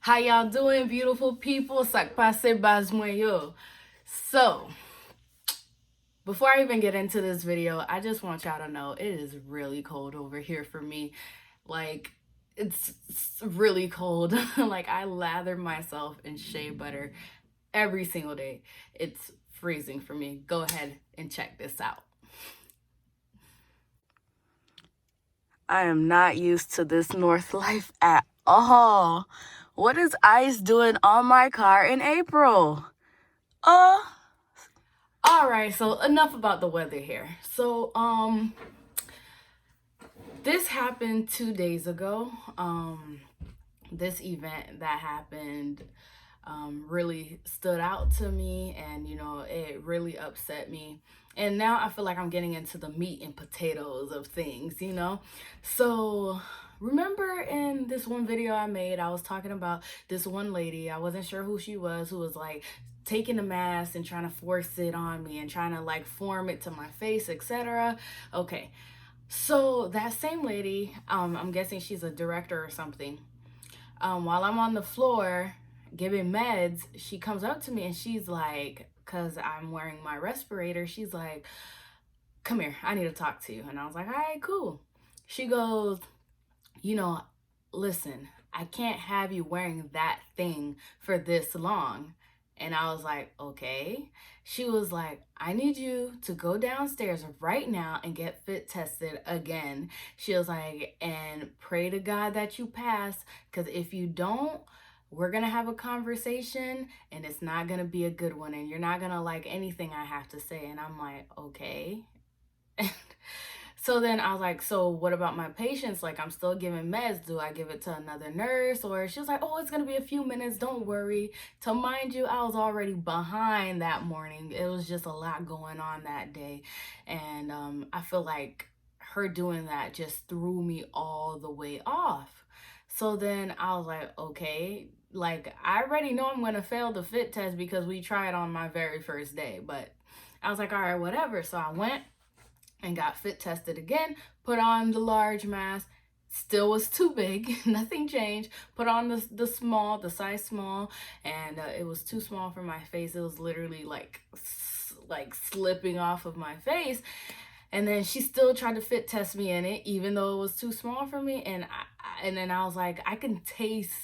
How y'all doing, beautiful people? Sakpase bazmoyo. So, before I even get into this video, I just want y'all to know it is really cold over here for me. Like, it's really cold. Like, I lather myself in shea butter every single day. It's freezing for me. Go ahead and check this out. I am not used to this North life at all. What is ice doing on my car in April? All right, so enough about the weather here. So, this happened 2 days ago. This event that happened really stood out to me, and it really upset me. And now I feel like I'm getting into the meat and potatoes of things. So remember in this one video I made, I was talking about this one lady. I wasn't sure who she was, who was like taking the mask and trying to force it on me and trying to like form it to my face, etc. Okay, so that same lady, I'm guessing she's a director or something. While I'm on the floor giving meds, she comes up to me and she's like, because I'm wearing my respirator, she's like, come here, I need to talk to you. And I was like, all right, cool. She goes, listen, I can't have you wearing that thing for this long. And I was like, okay. She was like, I need you to go downstairs right now and get fit tested again. She was like, and pray to God that you pass, because if you don't, we're going to have a conversation and it's not going to be a good one. And you're not going to like anything I have to say. And I'm like, okay. So then I was like, so what about my patients? Like, I'm still giving meds. Do I give it to another nurse? Or she was like, oh, it's going to be a few minutes. Don't worry. To mind you, I was already behind that morning. It was just a lot going on that day. And I feel like her doing that just threw me all the way off. So then I was like, okay, like I already know I'm going to fail the fit test because we tried on my very first day. But I was like, all right, whatever. So I went and got fit tested again, put on the large mask, still was too big, nothing changed, put on the size small, and it was too small for my face. It was literally like slipping off of my face. And then she still tried to fit test me in it, even though it was too small for me. And then I was like, I can taste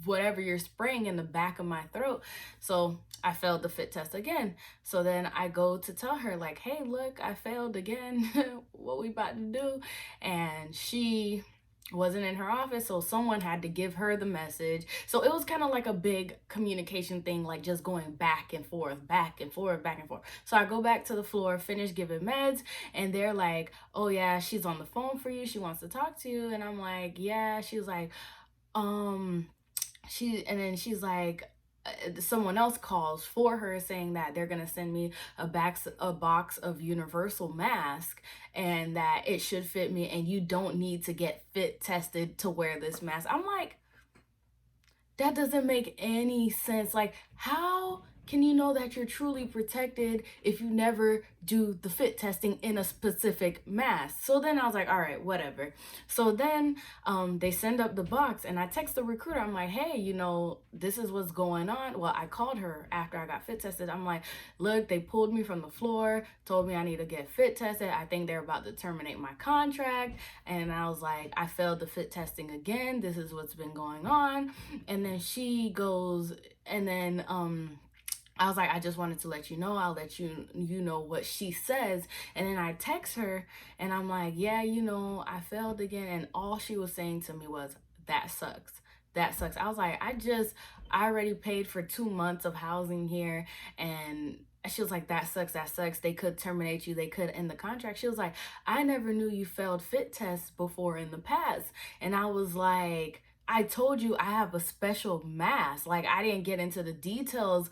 whatever you're spraying in the back of my throat. So I failed the fit test again. So then I go to tell her like, hey, look, I failed again. What we about to do? And she wasn't in her office, so someone had to give her the message. So it was kind of like a big communication thing, like just going back and forth, back and forth, back and forth. So I go back to the floor, finish giving meds, and they're like, oh yeah, she's on the phone for you, she wants to talk to you. And I'm like, yeah. She was like, she's like, someone else calls for her saying that they're going to send me a box of universal mask and that it should fit me and you don't need to get fit tested to wear this mask. I'm like, that doesn't make any sense. Like, how can you know that you're truly protected if you never do the fit testing in a specific mask? So then I was like, all right, whatever. So then they send up the box and I text the recruiter. I'm like, hey, this is what's going on. Well, I called her after I got fit tested. I'm like, look, they pulled me from the floor, told me I need to get fit tested. I think they're about to terminate my contract. And I was like, I failed the fit testing again. This is what's been going on. And then she goes, and then I was like, I just wanted to let you know. I'll let you know what she says. And then I text her and I'm like, yeah, I failed again. And all she was saying to me was, that sucks. That sucks. I was like, I already paid for 2 months of housing here. And she was like, that sucks. That sucks. They could terminate you. They could end the contract. She was like, I never knew you failed fit tests before in the past. And I was like, I told you I have a special mask. Like, I didn't get into the details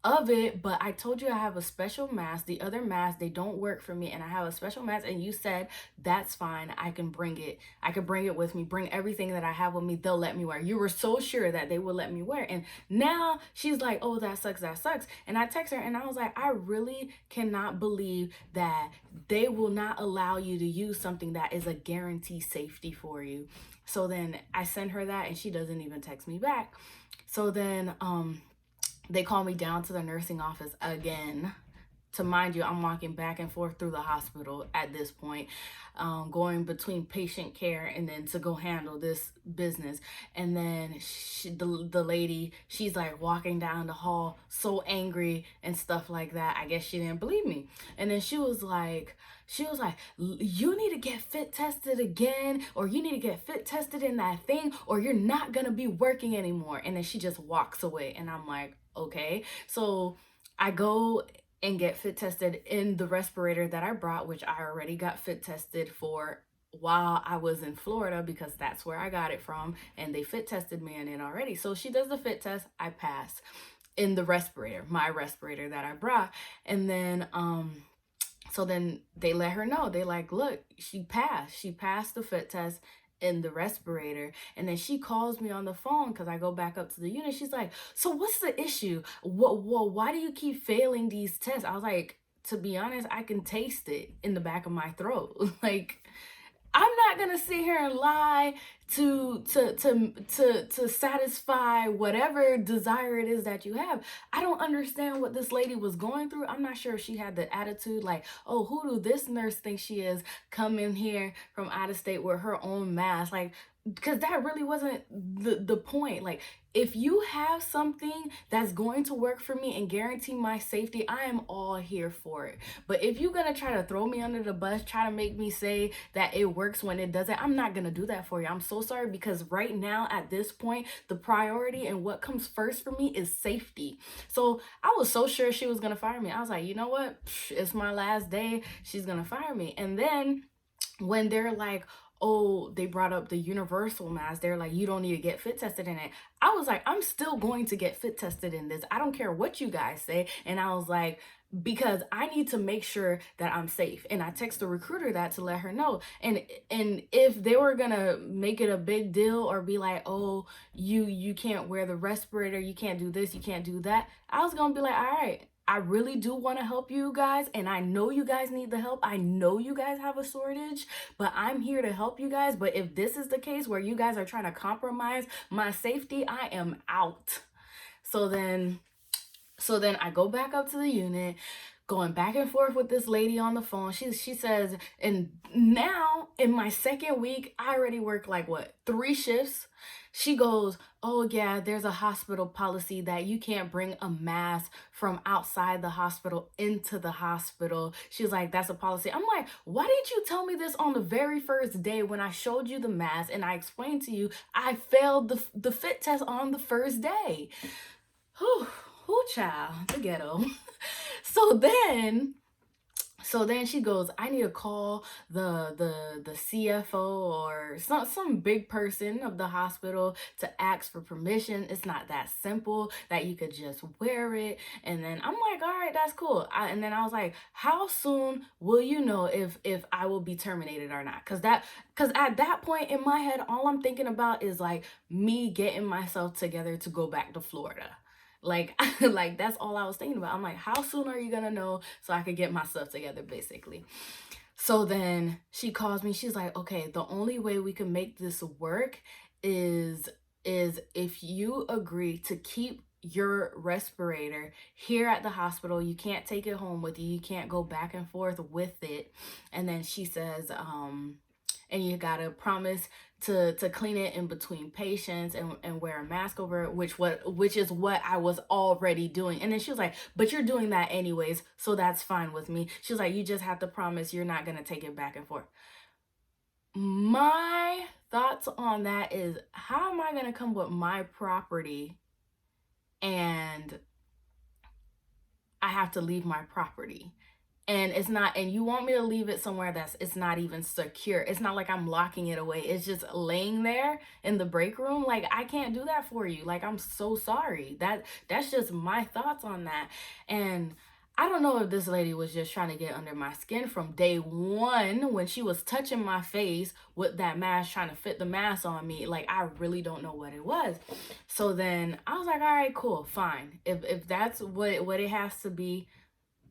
of it, but I told you I have a special mask. The other masks, they don't work for me, and I have a special mask, and you said that's fine. I can bring it. I can bring it with me. Bring everything that I have with me. They'll let me wear. You were so sure that they would let me wear. And now she's like, "Oh, that sucks. That sucks." And I text her, and I was like, "I really cannot believe that they will not allow you to use something that is a guarantee safety for you." So then I send her that, and she doesn't even text me back. So then they call me down to the nursing office again. To mind you, I'm walking back and forth through the hospital at this point, going between patient care and then to go handle this business. And then the lady, she's like walking down the hall so angry and stuff like that. I guess she didn't believe me. And then she was like, you need to get fit tested again, or you need to get fit tested in that thing, or you're not gonna be working anymore. And then she just walks away. And I'm like, okay. So I go and get fit tested in the respirator that I brought, which I already got fit tested for while I was in Florida because that's where I got it from, and they fit tested me in it already. So she does the fit test, I pass in the respirator, my respirator that I brought. And then so then they let her know. They like, look, she passed. She passed the fit test in the respirator. And then she calls me on the phone because I go back up to the unit. She's like, so what's the issue? Why do you keep failing these tests? I was like, to be honest, I can taste it in the back of my throat. Like, I'm not gonna sit here and lie to satisfy whatever desire it is that you have. I don't understand what this lady was going through. I'm not sure if she had the attitude like, oh, who do this nurse think she is, come in here from out of state with her own mask? Like, because that really wasn't the point. Like, if you have something that's going to work for me and guarantee my safety, I am all here for it. But if you're gonna try to throw me under the bus, try to make me say that it works when it doesn't, I'm not gonna do that for you. I'm so sorry, because right now at this point, the priority and what comes first for me is safety. So I was so sure she was gonna fire me. I was like, you know what? It's my last day. She's gonna fire me. And then when they're like, oh, they brought up the universal mask, they're like, you don't need to get fit tested in it. I was like, I'm still going to get fit tested in this. I don't care what you guys say. And I was like, because I need to make sure that I'm safe. And I text the recruiter that to let her know. And if they were gonna make it a big deal or be like, oh, you can't wear the respirator, you can't do this, you can't do that, I was gonna be like, all right, I really do want to help you guys, and I know you guys need the help. I know you guys have a shortage, but I'm here to help you guys. But if this is the case where you guys are trying to compromise my safety, I am out. So then I go back up to the unit, going back and forth with this lady on the phone. She says, and now in my second week, I already worked like what, 3 shifts. She goes, oh yeah, there's a hospital policy that you can't bring a mask from outside the hospital into the hospital. She's like, that's a policy. I'm like, why didn't you tell me this on the very first day when I showed you the mask and I explained to you I failed the fit test on the first day? Whew, child, the ghetto. So then she goes, I need to call the CFO or some big person of the hospital to ask for permission. It's not that simple that you could just wear it. And then I'm like, all right, that's cool. And then I was like, how soon will you know if I will be terminated or not? Because at that point in my head, all I'm thinking about is like me getting myself together to go back to Florida. Like, like that's all I was thinking about. I'm like, how soon are you gonna know so I could get my stuff together, basically? So then she calls me. She's like, okay, the only way we can make this work is if you agree to keep your respirator here at the hospital. You can't take it home with you. You can't go back and forth with it. And then she says, and you gotta promise to clean it in between patients and wear a mask over it, which is what I was already doing. And then she was like, but you're doing that anyways, so that's fine with me. She was like, you just have to promise you're not gonna take it back and forth. My thoughts on that is, how am I gonna come with my property and I have to leave my property? and it's not, and you want me to leave it somewhere it's not even secure. It's not like I'm locking it away. It's just laying there in the break room. Like, I can't do that for you. Like, I'm so sorry. That's just my thoughts on that. And I don't know if this lady was just trying to get under my skin from day one when she was touching my face with that mask, trying to fit the mask on me. Like, I really don't know what it was. So then I was like, all right, cool, fine. If that's what it has to be,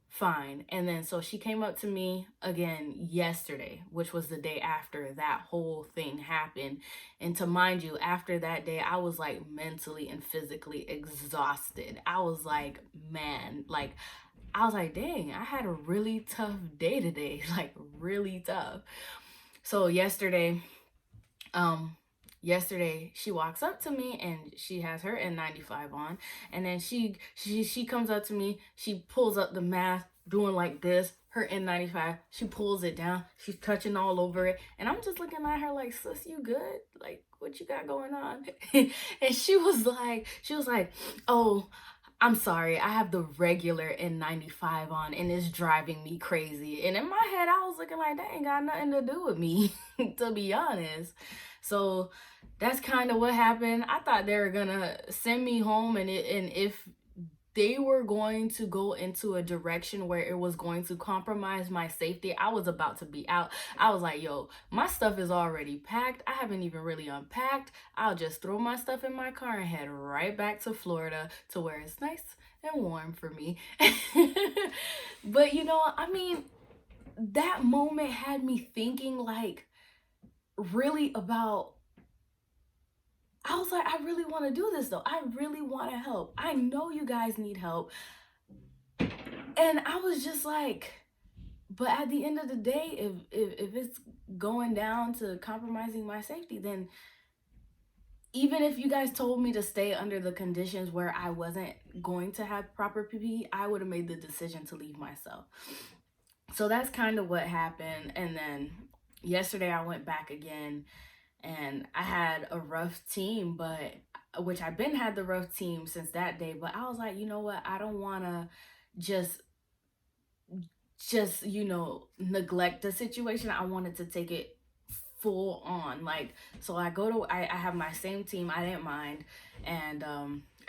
fine. And then so she came up to me again yesterday, which was the day after that whole thing happened. And to mind you, after that day, I was like mentally and physically exhausted. I was like, man, like, I was like, dang, I had a really tough day today, like really tough. So um yesterday she walks up to me and she has her N95 on, and then she comes up to me, she pulls up the mask doing like this, her N95, she pulls it down, she's touching all over it, and I'm just looking at her like, sis, you good? Like, what you got going on? And she was like, oh, I'm sorry, I have the regular N95 on and it's driving me crazy. And in my head, I was looking like, that ain't got nothing to do with me, to be honest. So that's kind of what happened. I thought they were gonna send me home, and if they were going to go into a direction where it was going to compromise my safety, I was about to be out. I was like, yo, my stuff is already packed. I haven't even really unpacked. I'll just throw my stuff in my car and head right back to Florida to where it's nice and warm for me. But I mean, that moment had me thinking, like, really about, I was like, I really want to do this though. I really want to help. I know you guys need help. And I was just like, but at the end of the day, if it's going down to compromising my safety, then even if you guys told me to stay under the conditions where I wasn't going to have proper PPE, I would have made the decision to leave myself. So that's kind of what happened. And then yesterday I went back again, and I had a rough team, but which I've been had the rough team since that day. But I was like, you know what? I don't want to just neglect the situation. I wanted to take it full on. Like, so I have my same team. I didn't mind. And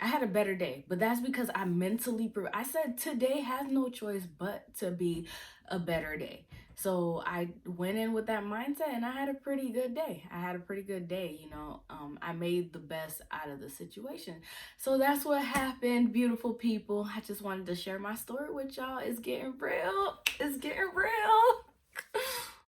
I had a better day, but that's because I mentally I said today has no choice but to be a better day. So I went in with that mindset, and I had a pretty good day. I made the best out of the situation. So that's what happened, beautiful people. I just wanted to share my story with y'all. It's getting real.